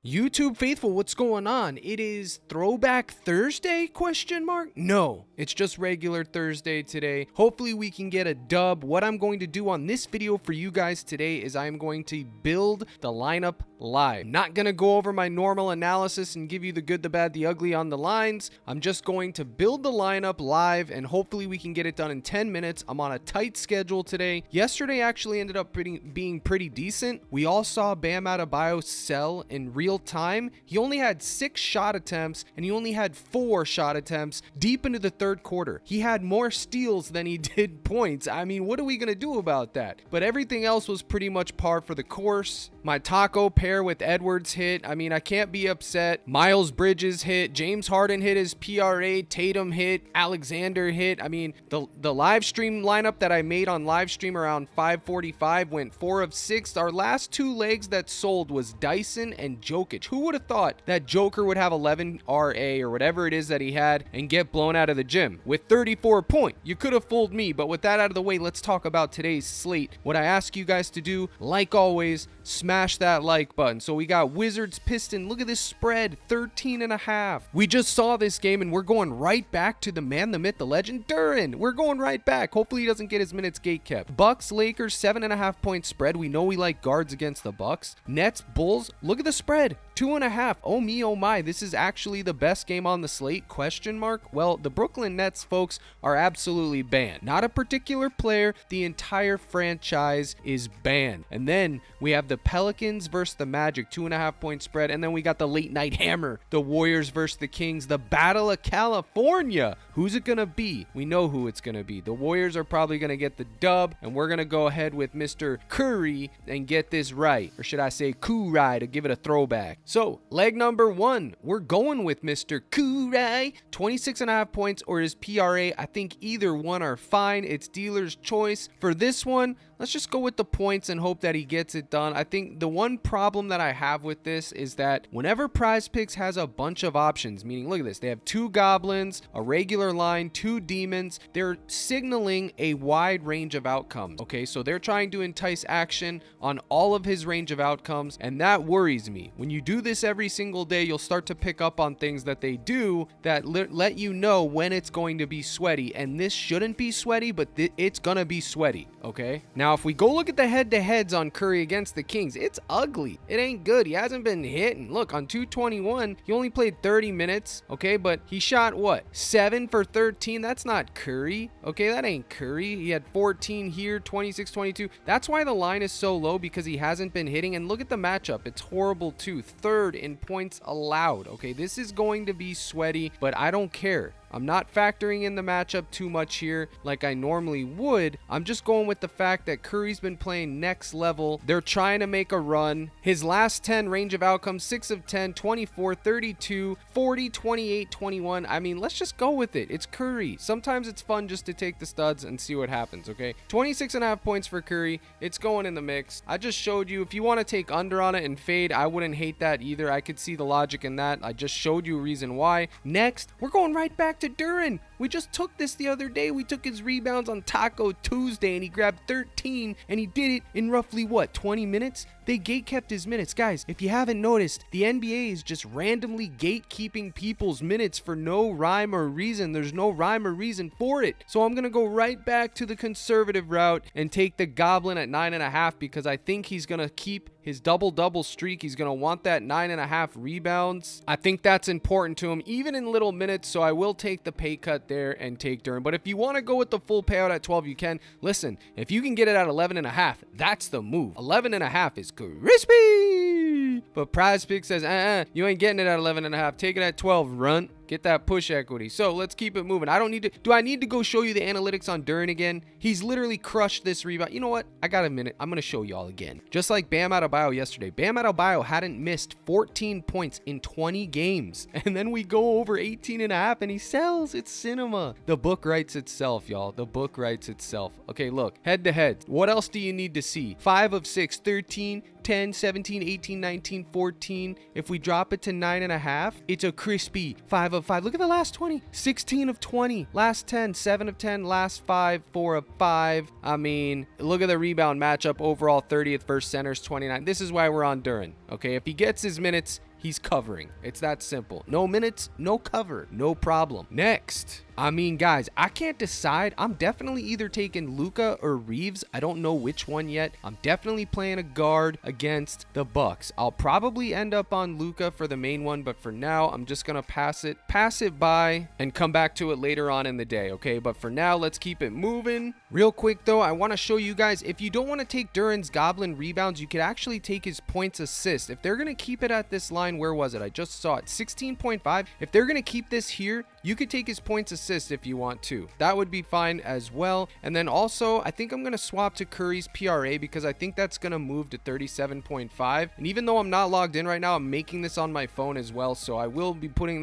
YouTube faithful, what's going on? It is Throwback Thursday, question mark? No, it's just regular Thursday today. Hopefully we can get a dub. What I'm going to do on this video for you guys today is I'm going to build the lineup live. I'm not going to go over my normal analysis and give you the good, the bad, the ugly on the lines. I'm just going to build the lineup live and hopefully we can get it done in 10 minutes. I'm on a tight schedule today. Yesterday actually ended up being pretty decent. We all saw Bam Adebayo sell in real time. He only had 6 shot attempts and he only had 4 shot attempts deep into the third quarter. He had more steals than he did points. I mean, what are we going to do about that? But everything else was pretty much par for the course. My taco pair with Edwards hit. I mean, I can't be upset. Miles Bridges hit. James Harden hit his PRA. Tatum hit. Alexander hit. I mean, the live stream lineup that I made on live stream around 5:45 went 4 of 6. Our last 2 legs that sold was Dyson and Jokic. Who would have thought that Joker would have 11 RA or whatever it is that he had and get blown out of the gym with 34 points? You could have fooled me, but with that out of the way, let's talk about today's slate. What I ask you guys to do, like always, smash that like button. So we got Wizards Piston. Look at this spread, 13.5. We just saw this game and we're going right back to the man, the myth, the legend, Duren. We're going right back. Hopefully he doesn't get his minutes gate kept. Bucks Lakers 7.5 point spread. We know we like guards against the Bucks. Nets Bulls. Look at the spread, 2.5. Oh me, oh my. This is actually the best game on the slate, question mark. Well, the Brooklyn Nets, folks, are absolutely banned. Not a particular player. The entire franchise is banned. And then we have the Pelicans versus the Magic, 2.5 point spread. And then we got the late night hammer, the Warriors versus the Kings, the Battle of California. Who's it gonna be? We know who it's gonna be. The Warriors are probably gonna get the dub, and we're gonna go ahead with Mr. Curry and get this right, or should I say Kurai, to give it a throwback. So leg number 1, we're going with Mr. Kurai, 26.5 points or his PRA. I think either one are fine. It's dealer's choice. For this one, let's just go with the points and hope that he gets it done. I think the one problem that I have with this is that whenever PrizePicks has a bunch of options, meaning look at this, they have 2 goblins, a regular line, 2 demons, they're signaling a wide range of outcomes. Okay, so they're trying to entice action on all of his range of outcomes, and that worries me. When you do this every single day, you'll start to pick up on things that they do that let you know when it's going to be sweaty, and this shouldn't be sweaty, but it's gonna be sweaty. Okay, now if we go look at the head-to-heads on Curry against the Kings, it's ugly. It ain't good. He hasn't been hitting. Look, on 221, he only played 30 minutes, okay, but he shot what, 7 for 13? That's not Curry. Okay, that ain't Curry. He had 14 here, 26, 22. That's why the line is so low, because he hasn't been hitting. And look at the matchup, it's horrible too. 3rd in points allowed. Okay, this is going to be sweaty, but I don't care. I'm not factoring in the matchup too much here like I normally would. I'm just going with the fact that Curry's been playing next level. They're trying to make a run. His last 10 range of outcomes, 6 of 10, 24, 32, 40, 28, 21. I mean, let's just go with it. It's Curry. Sometimes it's fun just to take the studs and see what happens, okay? 26.5 points for Curry. It's going in the mix. I just showed you, if you want to take under on it and fade, I wouldn't hate that either. I could see the logic in that. I just showed you a reason why. Next, we're going right back to Duren. We just took this the other day. We took his rebounds on Taco Tuesday and he grabbed 13 and he did it in roughly what, 20 minutes? They gate kept his minutes. Guys, if you haven't noticed, the NBA is just randomly gatekeeping people's minutes for no rhyme or reason. There's no rhyme or reason for it. So I'm going to go right back to the conservative route and take the Goblin at 9.5 because I think he's going to keep his double-double streak. He's going to want that 9.5 rebounds. I think that's important to him, even in little minutes, so I will take the pay cut there and take Duren. But if you want to go with the full payout at 12, you can. Listen, if you can get it at 11.5, that's the move. 11.5 is crispy. But PrizePicks says, you ain't getting it at 11.5. Take it at 12, runt. Get that push equity. So let's keep it moving. Do I need to go show you the analytics on Duren again? He's literally crushed this rebound. You know what? I got a minute. I'm going to show y'all again. Just like Bam Adebayo yesterday. Bam Adebayo hadn't missed 14 points in 20 games. And then we go over 18.5 and he sells. It's cinema. The book writes itself, y'all. The book writes itself. Okay, look. Head to head. What else do you need to see? 5 of 6, 13, 10, 17, 18, 19, 14. If we drop it to 9.5, it's a crispy 5 of 5. Look at the last 20. 16 of 20. Last 10. 7 of 10. Last 5. 4 of 5. I mean, look at the rebound matchup. Overall 30th versus centers 29. This is why we're on Duren. Okay, if he gets his minutes, he's covering. It's that simple. No minutes, no cover, no problem. Next, I mean, guys, I can't decide. I'm definitely either taking Luka or Reeves. I don't know which one yet. I'm definitely playing a guard against the Bucks. I'll probably end up on Luka for the main one, but for now, I'm just gonna pass it by and come back to it later on in the day, okay? But for now, let's keep it moving. Real quick though, I want to show you guys, if you don't want to take Duren's Goblin rebounds, you could actually take his points assist. If they're gonna keep it at this line, where was it? I just saw it, 16.5. If they're gonna keep this here, you could take his points assist if you want to. That would be fine as well. And then also, I think I'm going to swap to Curry's PRA because I think that's going to move to 37.5. And even though I'm not logged in right now, I'm making this on my phone as well. So I am putting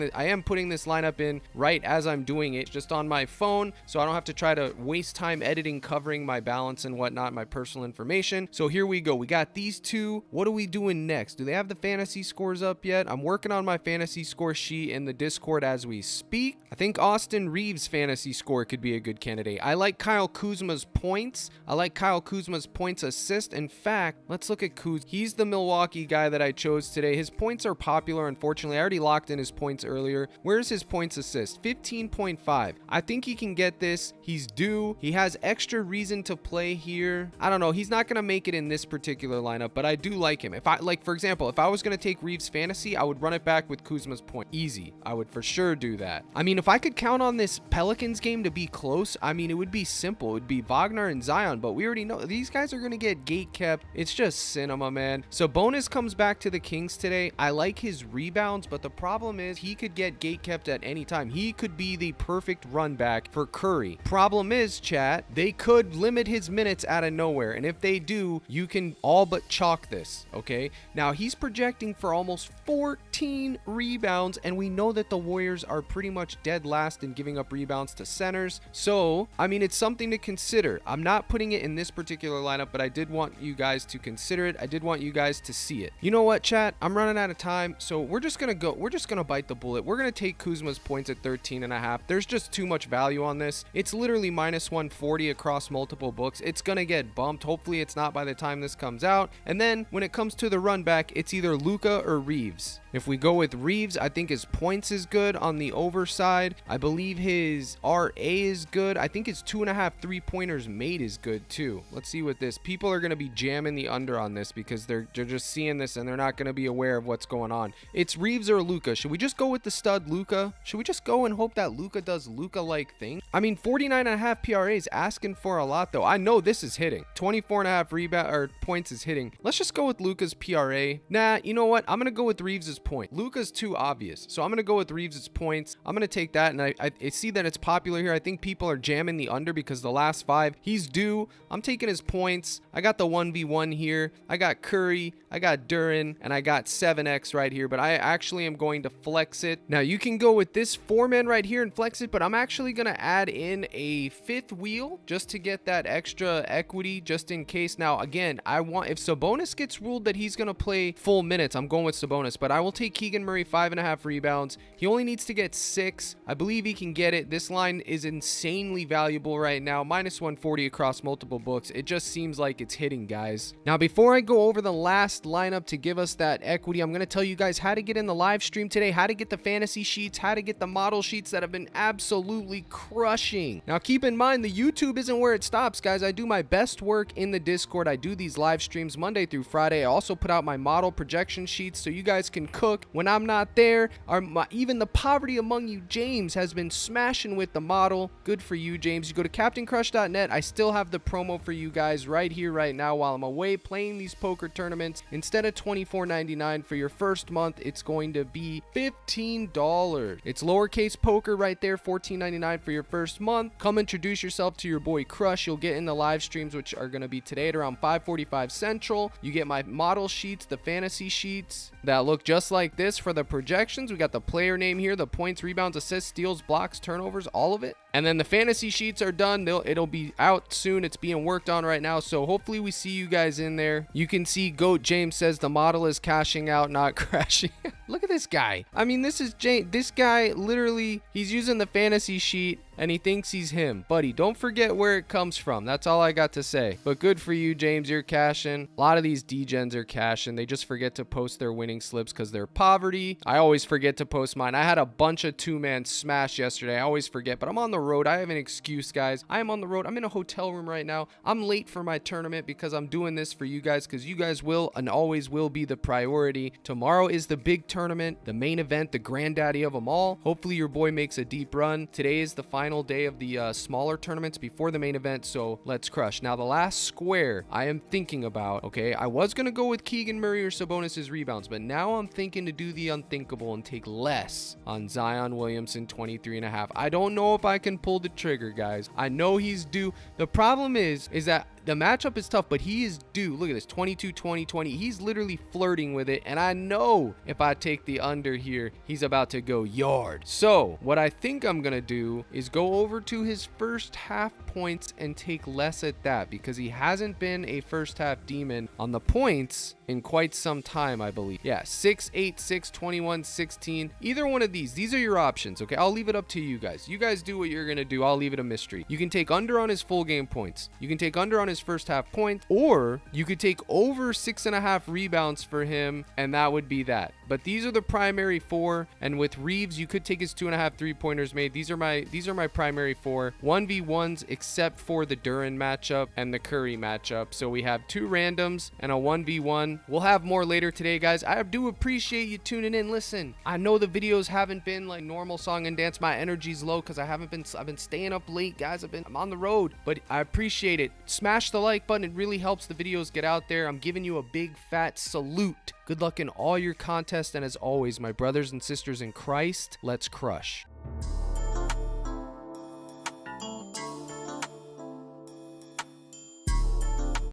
this lineup in right as I'm doing it, just on my phone. So I don't have to try to waste time editing, covering my balance and whatnot, my personal information. So here we go. We got these two. What are we doing next? Do they have the fantasy scores up yet? I'm working on my fantasy score sheet in the Discord as we speak. I think Austin Reeves' fantasy score could be a good candidate. I like Kyle Kuzma's points. I like Kyle Kuzma's points assist. In fact, let's look at Kuz. He's the Milwaukee guy that I chose today. His points are popular, unfortunately. I already locked in his points earlier. Where's his points assist? 15.5. I think he can get this. He's due. He has extra reason to play here. I don't know. He's not going to make it in this particular lineup, but I do like him. If I, like, for example, if I was going to take Reeves' fantasy, I would run it back with Kuzma's point. Easy. I would for sure do that. I mean, if I could count on this Pelicans game to be close, I mean, it would be simple. It would be Wagner and Zion, but we already know these guys are going to get gate kept. It's just cinema, man. So Bonus comes back to the Kings today. I like his rebounds, but the problem is he could get gate kept at any time. He could be the perfect run back for Curry. Problem is, chat, they could limit his minutes out of nowhere, and if they do, you can all but chalk this, okay? Now, he's projecting for almost 14 rebounds, and we know that the Warriors are pretty much dead last in giving up rebounds to centers. So, I mean, it's something to consider. I'm not putting it in this particular lineup, but I did want you guys to consider it. I did want you guys to see it. You know what, chat? I'm running out of time, so we're just gonna bite the bullet. We're gonna take Kuzma's points at 13.5. There's just too much value on this. It's literally minus 140 across multiple books. It's gonna get bumped. Hopefully it's not by the time this comes out. And then when it comes to the run back, it's either Luka or Reeves. If we go with Reeves, I think his points is good on the over side. I believe his RA is good. I think his 2.5 3-pointers made is good too. Let's see what this. People are going to be jamming the under on this because they're just seeing this and they're not going to be aware of what's going on. It's Reeves or Luka. Should we just go with the stud Luka? Should we just go and hope that Luka does Luka-like things? I mean, 49.5 PRA is asking for a lot though. I know this is hitting. 24.5 rebound or points is hitting. Let's just go with Luka's PRA. Nah, you know what? I'm going to go with Reeves's point. Luka's too obvious. So I'm going to go with Reeves's points. I'm going to take that, and I see that it's popular here. I think people are jamming the under because the last 5, he's due. I'm taking his points. I got the 1v1 here. I got Curry. I got Duren, and I got 7x right here, but I actually am going to flex it. Now, you can go with this 4-man right here and flex it, but I'm actually going to add in a 5th wheel just to get that extra equity just in case. Now, again, if Sabonis gets ruled that he's going to play full minutes, I'm going with Sabonis, but I will take Keegan Murray 5.5 rebounds. He only needs to get 6. I believe he can get it. This line is insanely valuable right now. Minus 140 across multiple books. It just seems like it's hitting, guys. Now, before I go over the last lineup to give us that equity, I'm going to tell you guys how to get in the live stream today, how to get the fantasy sheets, how to get the model sheets that have been absolutely crushing. Now, keep in mind, the YouTube isn't where it stops, guys. I do my best work in the Discord. I do these live streams Monday through Friday. I also put out my model projection sheets so you guys can cook when I'm not there. Even the poverty among you, James, has been smashing with the model. Good for you, James. You go to CaptainCrush.net. I still have the promo for you guys right here, right now, while I'm away playing these poker tournaments. Instead of $24.99 for your first month, it's going to be $15. It's lowercase poker right there, $14.99 for your first month. Come introduce yourself to your boy Crush. You'll get in the live streams, which are going to be today at around 5:45 Central. You get my model sheets, the fantasy sheets that look just like this for the projections. We got the player name here, the points, rebounds, assists, steals, blocks, turnovers, all of it. And then the fantasy sheets are done. It'll be out soon. It's being worked on right now. So hopefully we see you guys in there. You can see Goat James says the model is cashing out, not crashing. Look at this guy. I mean, this is James. This guy literally, he's using the fantasy sheet and he thinks he's him. Buddy, don't forget where it comes from. That's all I got to say. But good for you, James. You're cashing. A lot of these degens are cashing. They just forget to post their winning slips because they're poverty. I always forget to post mine. I had a bunch of two-man smash yesterday. I always forget, but I'm on the road. I have an excuse, guys. I am on the road. I'm in a hotel room right now. I'm late for my tournament because I'm doing this for you guys, because you guys will and always will be the priority. Tomorrow is the big tournament, the main event, the granddaddy of them all. Hopefully your boy makes a deep run. Today is the final day of the smaller tournaments before the main event, so let's crush. Now, the last square I am thinking about, okay, I was going to go with Keegan Murray or Sabonis's rebounds, but now I'm thinking to do the unthinkable and take less on Zion Williamson, 23.5. I don't know if I can pull the trigger, guys. I know he's due. The problem is that the matchup is tough, but he is due. Look at this, 22, 20, 20. He's literally flirting with it, and I know if I take the under here, he's about to go yard. So what I think I'm gonna do is go over to his first half points and take less at that, because he hasn't been a first half demon on the points in quite some time, I believe. Yeah, 6, 8, 6, 21, 16. Either one of these are your options, okay? I'll leave it up to you guys. You guys do what you're gonna do. I'll leave it a mystery. You can take under on his full game points. You can take under on his first half points, or you could take over 6.5 rebounds for him, and that would be that. But these are the primary four, and with Reeves, you could take his 2.5 3-pointers made. These are my primary four 1v1s, except for the Duren matchup and the Curry matchup. So we have 2 randoms and a 1v1. We'll have more later today, guys. I do appreciate you tuning in. Listen, I know the videos haven't been like normal song and dance. My energy's low because I've been staying up late, guys. I'm on the road, but I appreciate it. Smash the like button. It really helps the videos get out there. I'm giving you a big fat salute. Good luck in all your contests, and as always, my brothers and sisters in Christ, let's crush.